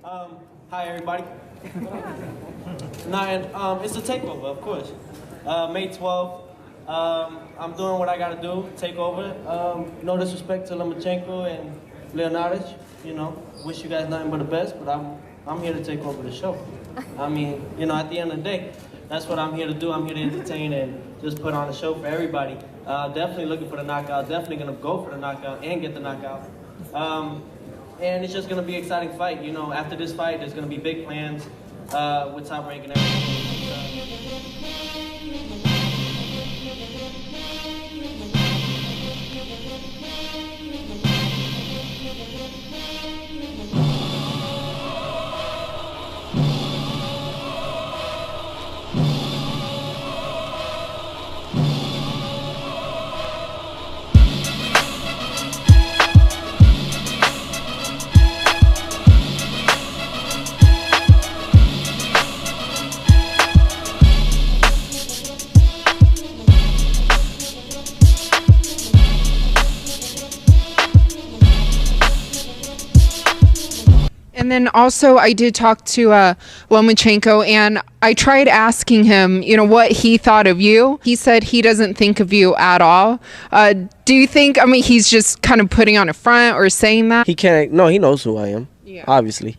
Hi everybody. It's a takeover, of course. May 12th. I'm doing what I gotta do, take over. No disrespect to Lomachenko and Leonardich. You know, wish you guys nothing but the best, but I'm here to take over the show. I mean, you know, at the end of the day, that's what I'm here to do. I'm here to entertain and just put on a show for everybody. Definitely looking for the knockout. Definitely gonna go for the knockout and get the knockout. And it's just gonna be an exciting fight. You know, after this fight, there's gonna be big plans with Top Rank and everything. And then also I did talk to Lomachenko, and I tried asking him, you know, what he thought of you. He said he doesn't think of you at all. Do you think, I mean, he's just kind of putting on a front or saying that? He can't, no, he knows who I am, yeah. Obviously.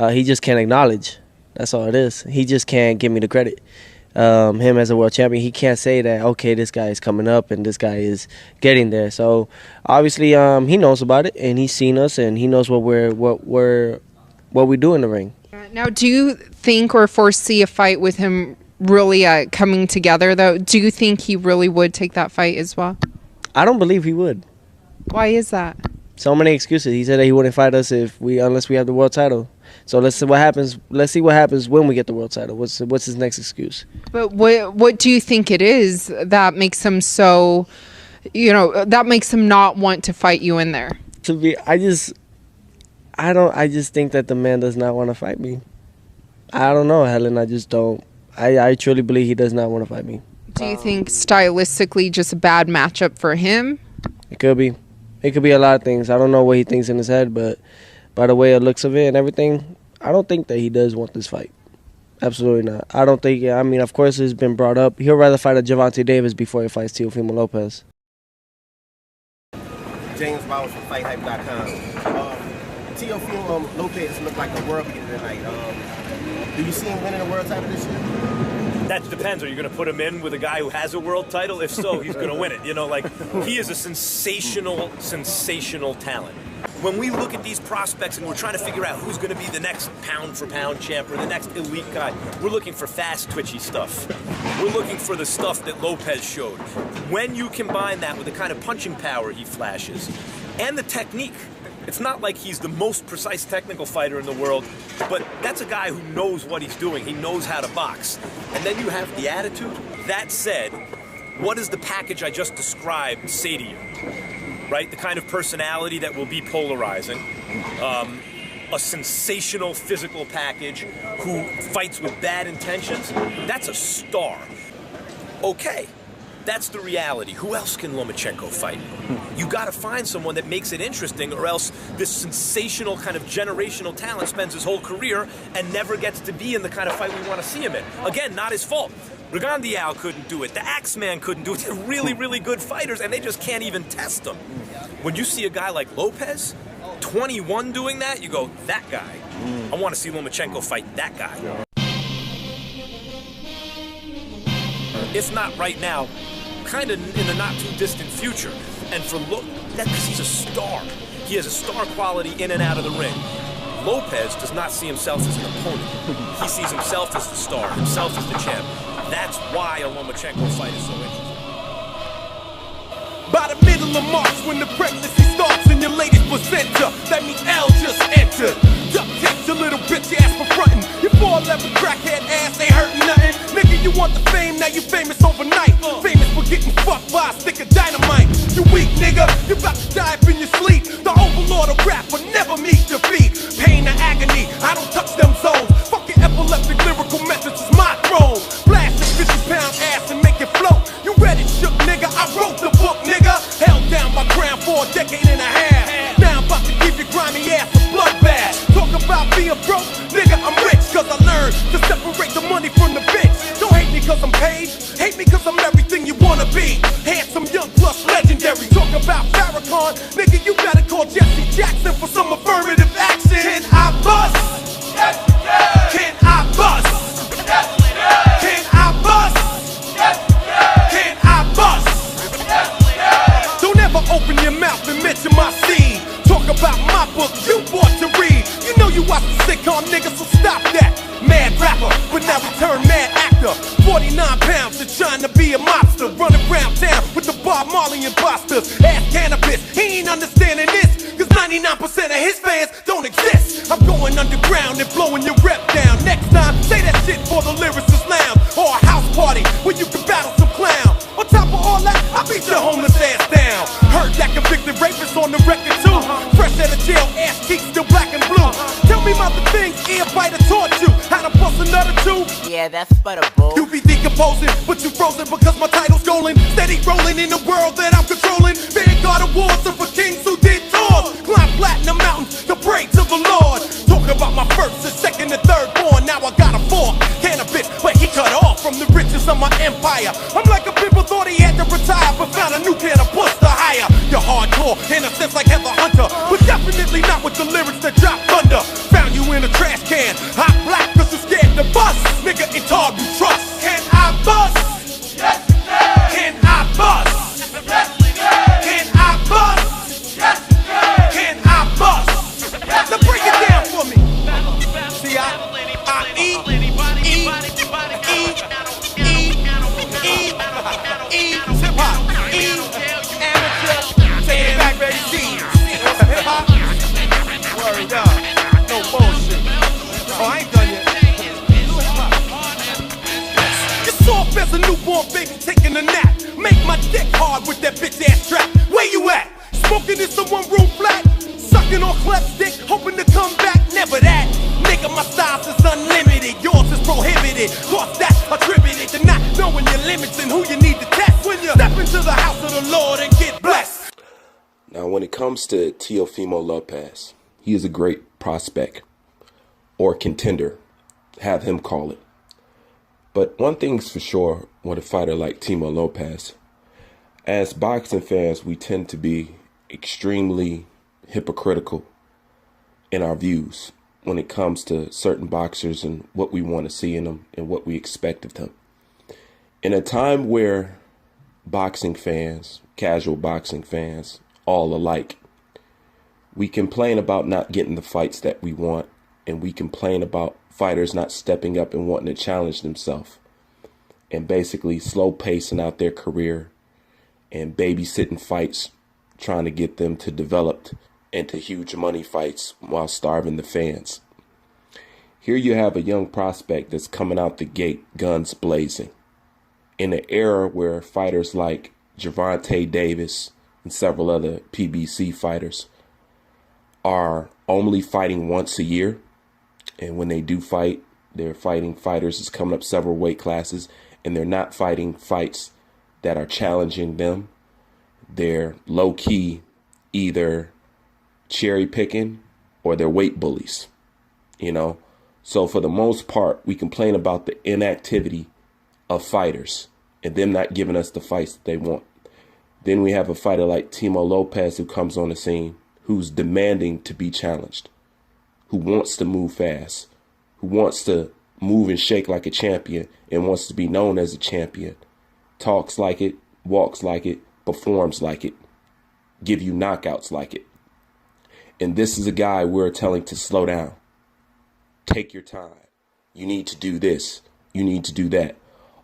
He just can't acknowledge. That's all it is. He just can't give me the credit. Him as a world champion, he can't say that, okay, this guy is coming up and this guy is getting there. So obviously he knows about it, and he's seen us, and he knows what we do in the ring. Now, do you think or foresee a fight with him really coming together, though? Do you think he really would take that fight as well? I don't believe he would. Why is that? So many excuses. He said that he wouldn't fight us unless we have the world title. So let's see what happens. Let's see what happens when we get the world title. What's his next excuse? But what do you think it is that makes him so, you know, that makes him not want to fight you in there? I just think that the man does not want to fight me. I don't know, Helen. I just don't. I truly believe he does not want to fight me. Do you think stylistically just a bad matchup for him? It could be. It could be a lot of things. I don't know what he thinks in his head, but by the way it looks of it and everything, I don't think that he does want this fight. Absolutely not. I don't think, I mean, of course it's been brought up. He'll rather fight a Gervonta Davis before he fights Teofimo Lopez. James Bowers from FightHype.com. Teofimo Lopez looked like a world beater tonight. Do you see him winning a world title this year? That depends. Are you going to put him in with a guy who has a world title? If so, he's going to win it. You know, like, he is a sensational talent. When we look at these prospects and we're trying to figure out who's going to be the next pound-for-pound champ or the next elite guy, we're looking for fast, twitchy stuff. We're looking for the stuff that Lopez showed. When you combine that with the kind of punching power he flashes and the technique, it's not like he's the most precise technical fighter in the world, but that's a guy who knows what he's doing. He knows how to box. And then you have the attitude. That said, what does the package I just described say to you? Right? The kind of personality that will be polarizing. A sensational physical package who fights with bad intentions. That's a star. Okay. That's the reality. Who else can Lomachenko fight? You got to find someone that makes it interesting, or else this sensational kind of generational talent spends his whole career and never gets to be in the kind of fight we want to see him in. Again, not his fault. Rigondeaux couldn't do it. The Axeman couldn't do it. They're really, really good fighters, and they just can't even test them. When you see a guy like Lopez, 21 doing that, you go, that guy. I want to see Lomachenko fight that guy. If not right now, kind of in the not too distant future. And for that's because he's a star. He has a star quality in and out of the ring. Lopez does not see himself as an opponent. He sees himself as the star, himself as the champ. That's why a Lomachenko fight is so interesting. By the middle of March, when the pregnancy starts and your latest placenta, that means L just entered. Duct tape your little bitch ass for frontin'. Your 4'11" crackhead ass ain't hurting nothing. Nigga, you want the fame, now you famous overnight. Famous for getting fucked by a stick of dynamite. You weak nigga, you about to die up in your sleep. The overlord of rap will never meet defeat. Pain and agony, I don't touch them zones. Fucking epileptic lyrical methods is my throne. Blast your 50-pound ass and make it float. You read it, shook nigga, I wrote the book nigga. Held down my crown for a decade and a half. Now I'm about to give your grimy ass a bloodbath. Talk about about being broke? Nigga, I'm rich cause I learned to separate the money from the bitch. Don't hate me cause I'm paid, hate me cause I'm everything you wanna be. Handsome, young, plus legendary. Talk about Farrakhan, nigga, you gotta call Jesse Jackson for some affirmative action. Can I bust? Yes, you can. Can I bust? Yes, you can. Can I bust? Yes, you can. Can I bust? Yes, you can. Don't ever open your mouth and mention my seed. Talk about my book you bought to read. You know you watch the sitcom, nigga, so stop that. Mad rapper, but now return mad actor. 49 pounds and trying to be a mobster. Running around town with the Bob Marley imposters. Ass cannabis, he ain't understanding this. Cause 99% of his fans don't exist. I'm going underground and blowing your rep down. Next time, say that shit for the lyricist lounge. Or a house party where you can battle some clown. On top of all that, I beat your homeless ass down. Heard that convicted rapist on the record too. Fresh out of jail, ass cheeks still black and blue. Tell me about the things ear biter taught you. How to bust another two. Yeah, that's but a bull. You be decomposing, but you frozen because my title's golden. Steady rolling in the world that I'm controlling. Vanguard awards are for kings who did tours. Climb platinum mountains to pray to the Lord. Talk about my first and second and third born. Now I got a fourth. Cannabis, but he cut off from the riches of my empire. I'm like a people thought he had to retire, but found a new can of puss to hire. You're hardcore, in a sense like Heather Hunter, but definitely not with the lyrics that drop thunder. Found you in a trash can, hot black cause you scared to bust. Nigga, it's hard to trust. Can I bust? Yes, you can. Can I bust? Yes, you can. Can I bust? Yes, you can. Can I bust? Yes, now break it down for me. See, I hip-hop, amateur, take it back, baby, hip-hop, word up, no bullshit. Oh, I ain't done yet. You're soft as a newborn baby taking a nap. Make my dick hard with that bitch ass trap. Where you at? Smoking in some one room flat? Sucking on Clef's dick, hoping to come back? Never that. Nigga, my styles is unlimited. Yours is prohibited. Cause that's attributed to not knowing your limits and who you need to test. When you step into the house of the Lord and get blessed. Now, when it comes to TEOFIMO Lopez, he is a great prospect or contender. Have him call it. But one thing's for sure with a fighter like Timo Lopez, as boxing fans, we tend to be extremely hypocritical in our views when it comes to certain boxers and what we want to see in them and what we expect of them. In a time where boxing fans, casual boxing fans, all alike, we complain about not getting the fights that we want, and we complain about fighters not stepping up and wanting to challenge themselves and basically slow pacing out their career and babysitting fights, trying to get them to develop into huge money fights while starving the fans. Here you have a young prospect that's coming out the gate, guns blazing, in an era where fighters like Gervonta Davis and several other PBC fighters are only fighting once a year. And when they do fight, they're fighting fighters that's coming up several weight classes, and they're not fighting fights that are challenging them. They're low-key either cherry picking or they're weight bullies, you know. So for the most part, we complain about the inactivity of fighters and them not giving us the fights that they want. Then we have a fighter like Timo Lopez who comes on the scene, who's demanding to be challenged, who wants to move fast, who wants to move and shake like a champion and wants to be known as a champion, talks like it, walks like it, performs like it, give you knockouts like it. And this is a guy we're telling to slow down. Take your time. You need to do this. You need to do that.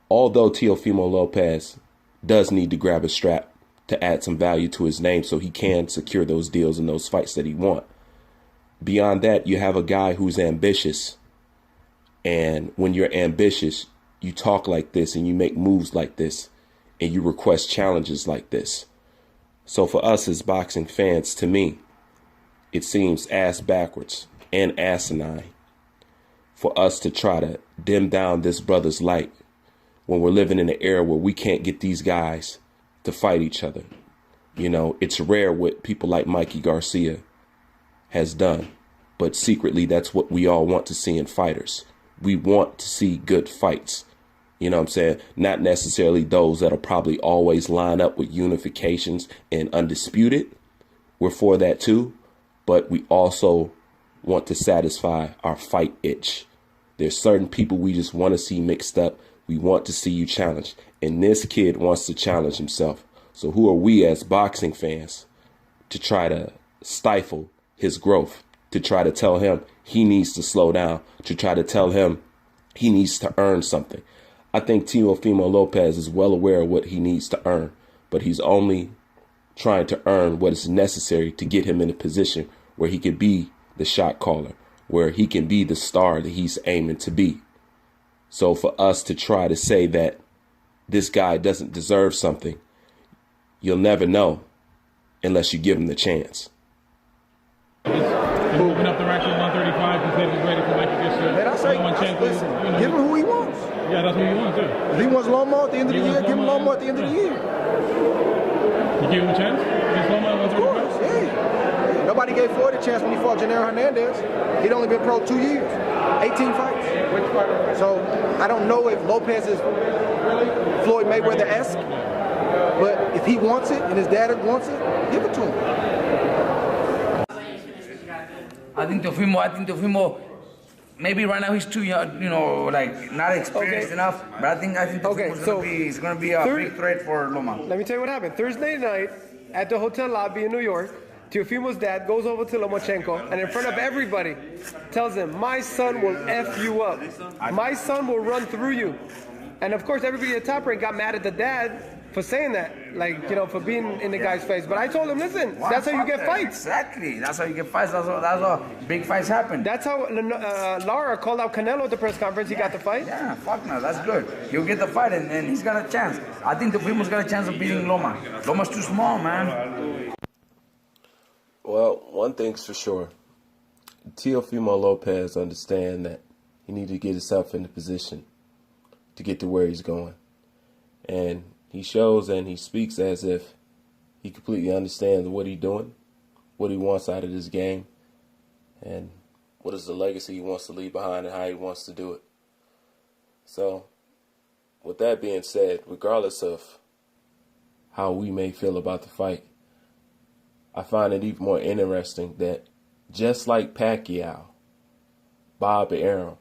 Although TEOFIMO Lopez does need to grab a strap to add some value to his name so he can secure those deals and those fights that he wants. Beyond that, you have a guy who's ambitious. And when you're ambitious, you talk like this and you make moves like this and you request challenges like this. So for us as boxing fans, to me, it seems ass backwards and asinine for us to try to dim down this brother's light when we're living in an era where we can't get these guys to fight each other. You know, it's rare what people like Mikey Garcia has done. but secretly that's what we all want to see in fighters. We want to see good fights. You know what I'm saying? Not necessarily those that'll probably always line up with unifications and undisputed. We're for that too, but we also want to satisfy our fight itch. There's certain people we just want to see mixed up. We want to see you challenged. And this kid wants to challenge himself. So who are we as boxing fans to try to stifle his growth, to try to tell him he needs to slow down, to try to tell him he needs to earn something? I think Teofimo Lopez is well aware of what he needs to earn, but he's only trying to earn what is necessary to get him in a position where he can be the shot caller, where he can be the star that he's aiming to be. So for us to try to say that this guy doesn't deserve something, you'll never know unless you give him the chance. Moving up the ranks at 135, completely ready for like LOMACHENKO. Give him who he wants. Yeah, that's what he wants too. If he wants Loma at the end of the year, give him Loma at the end of the year. You give him a chance against Loma at 135? Of course, yeah. Nobody gave Floyd a chance when he fought Gennaro Hernandez. He'd only been pro 2 years, 18 fights. So I don't know if Lopez is Floyd Mayweather-esque, but if he wants it and his dad wants it, give it to him. I think Teofimo, maybe right now he's too young, you know, like not experienced enough. But I think Teofimo's gonna be a big threat for Loma. Let me tell you what happened. Thursday night at the hotel lobby in New York, Teofimo's dad goes over to Lomachenko and in front of everybody tells him, "My son will F you up. My son will run through you." And of course, everybody at Top Rank got mad at the dad for saying that, like, you know, for being in the guy's face. But I told him, listen, that's how you get fights. Exactly. That's how you get fights. That's how big fights happen. That's how Lara called out Canelo at the press conference. He got the fight. Yeah, fuck no. That's good. He'll get the fight, and he's got a chance. I think Teofimo's got a chance of beating Loma. Loma's too small, man. Well, one thing's for sure. Teofimo Lopez understands that he needs to get himself in the position to get to where he's going. And he shows and he speaks as if he completely understands what he's doing, what he wants out of this game, and what is the legacy he wants to leave behind and how he wants to do it. So, with that being said, regardless of how we may feel about the fight, I find it even more interesting that just like Pacquiao, Bob Arum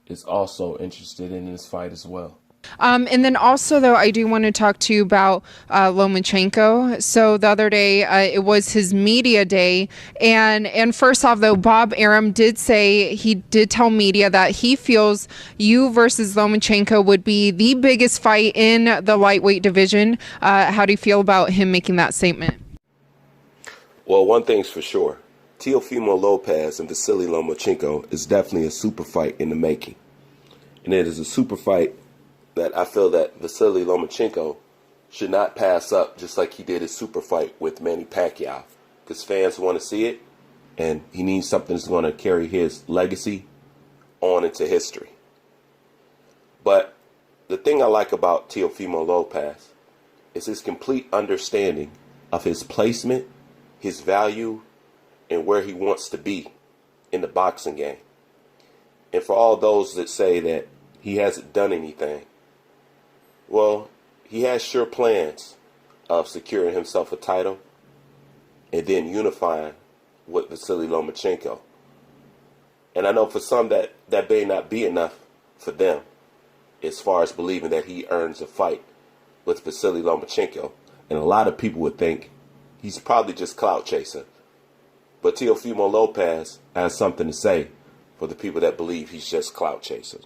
is also interested in this fight as well. And then also, though, I do want to talk to you about Lomachenko. So the other day, it was his media day. And first off, though, Bob Arum did say, he did tell media that he feels you versus Lomachenko would be the biggest fight in the lightweight division. How do you feel about him making that statement? Well, one thing's for sure. Teofimo Lopez and Vasily Lomachenko is definitely a super fight in the making. And it is a super fight that I feel that Vasily Lomachenko should not pass up, just like he did his super fight with Manny Pacquiao. Because fans want to see it, and he needs something that's going to carry his legacy on into history. But the thing I like about Teofimo Lopez is his complete understanding of his placement, his value, and where he wants to be in the boxing game. And for all those that say that he hasn't done anything, well, he has sure plans of securing himself a title and then unifying with Vasily Lomachenko. And I know for some that may not be enough for them as far as believing that he earns a fight with Vasily Lomachenko. And a lot of people would think he's probably just clout chasing. But Teofimo Lopez has something to say for the people that believe he's just clout chasing.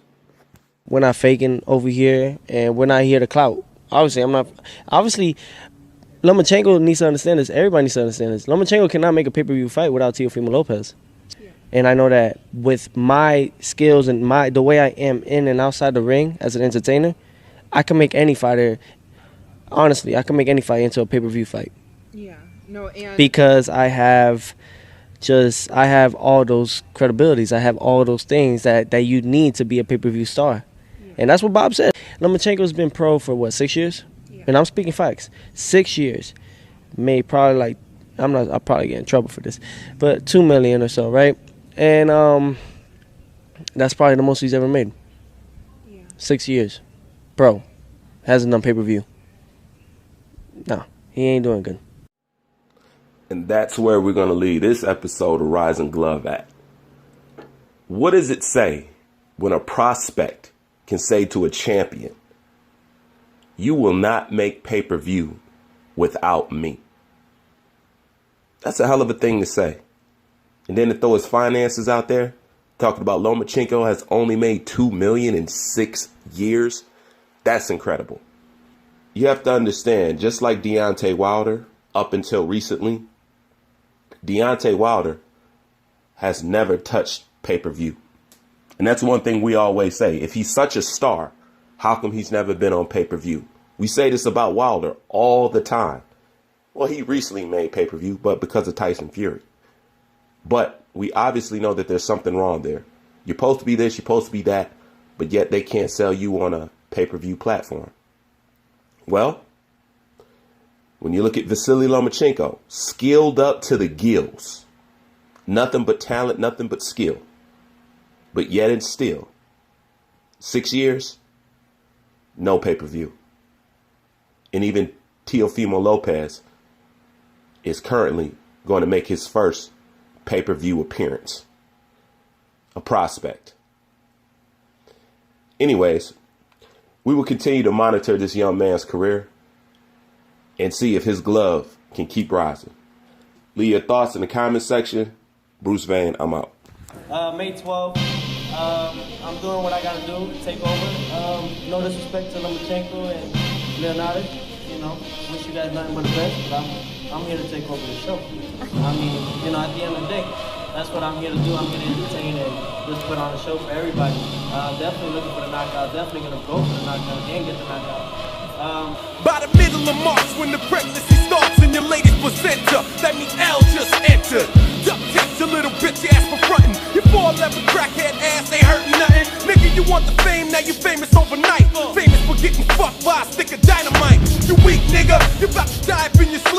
We're not faking over here, and we're not here to clout. Obviously, Lomachenko needs to understand this. Everybody needs to understand this. Lomachenko cannot make a pay-per-view fight without Teofimo Lopez. Yeah. And I know that with my skills and the way I am in and outside the ring as an entertainer, I can make any fighter, honestly, I can make any fight into a pay-per-view fight. Yeah. No, and because I have all those credibilities. I have all those things that you need to be a pay-per-view star. Yeah. And that's what Bob said. Lomachenko's been pro for what, 6 years? Yeah. And I'm speaking facts. 6 years. Made probably I'll probably get in trouble for this, but $2 million or so, right? And that's probably the most he's ever made. 6 years. Bro, hasn't done pay-per-view. No, he ain't doing good. And that's where we're going to leave this episode of Rising Glove at. What does it say when a prospect can say to a champion, you will not make pay-per-view without me? That's a hell of a thing to say. And then to throw his finances out there, talking about Lomachenko has only made $2 million in 6 years. That's incredible. You have to understand, just like Deontay Wilder, up until recently, Deontay Wilder has never touched pay-per-view. And that's one thing we always say. If he's such a star, how come he's never been on pay-per-view? We say this about Wilder all the time. Well, he recently made pay-per-view, but because of Tyson Fury. But we obviously know that there's something wrong there. You're supposed to be this, you're supposed to be that, but yet they can't sell you on a pay-per-view platform. Well, when you look at Vasily Lomachenko, skilled up to the gills, nothing but talent, nothing but skill, but yet and still, 6 years, no pay-per-view. And even Teofimo Lopez is currently going to make his first pay-per-view appearance. A prospect. Anyways, we will continue to monitor this young man's career and see if his glove can keep rising. Leave your thoughts in the comment section. Bruce Vane, I'm out. May 12th, I'm doing what I gotta do, take over. No disrespect to Lomachenko and Leonardo. You know, wish you guys nothing but the best, but I'm here to take over the show. I mean, you know, at the end of the day, that's what I'm here to do. I'm here to entertain and just put on a show for everybody. Definitely looking for the knockout. Definitely gonna go for the knockout and get the knockout. By the middle of March, when the pregnancy starts in your latest placenta, that means L just entered. Duct tape your little bitch ass for frontin'. Your 4'11" crackhead ass ain't hurting nothing. Nigga, you want the fame, now you famous overnight. Famous for getting fucked by a stick of dynamite. You weak nigga, you about to die up in your sleep.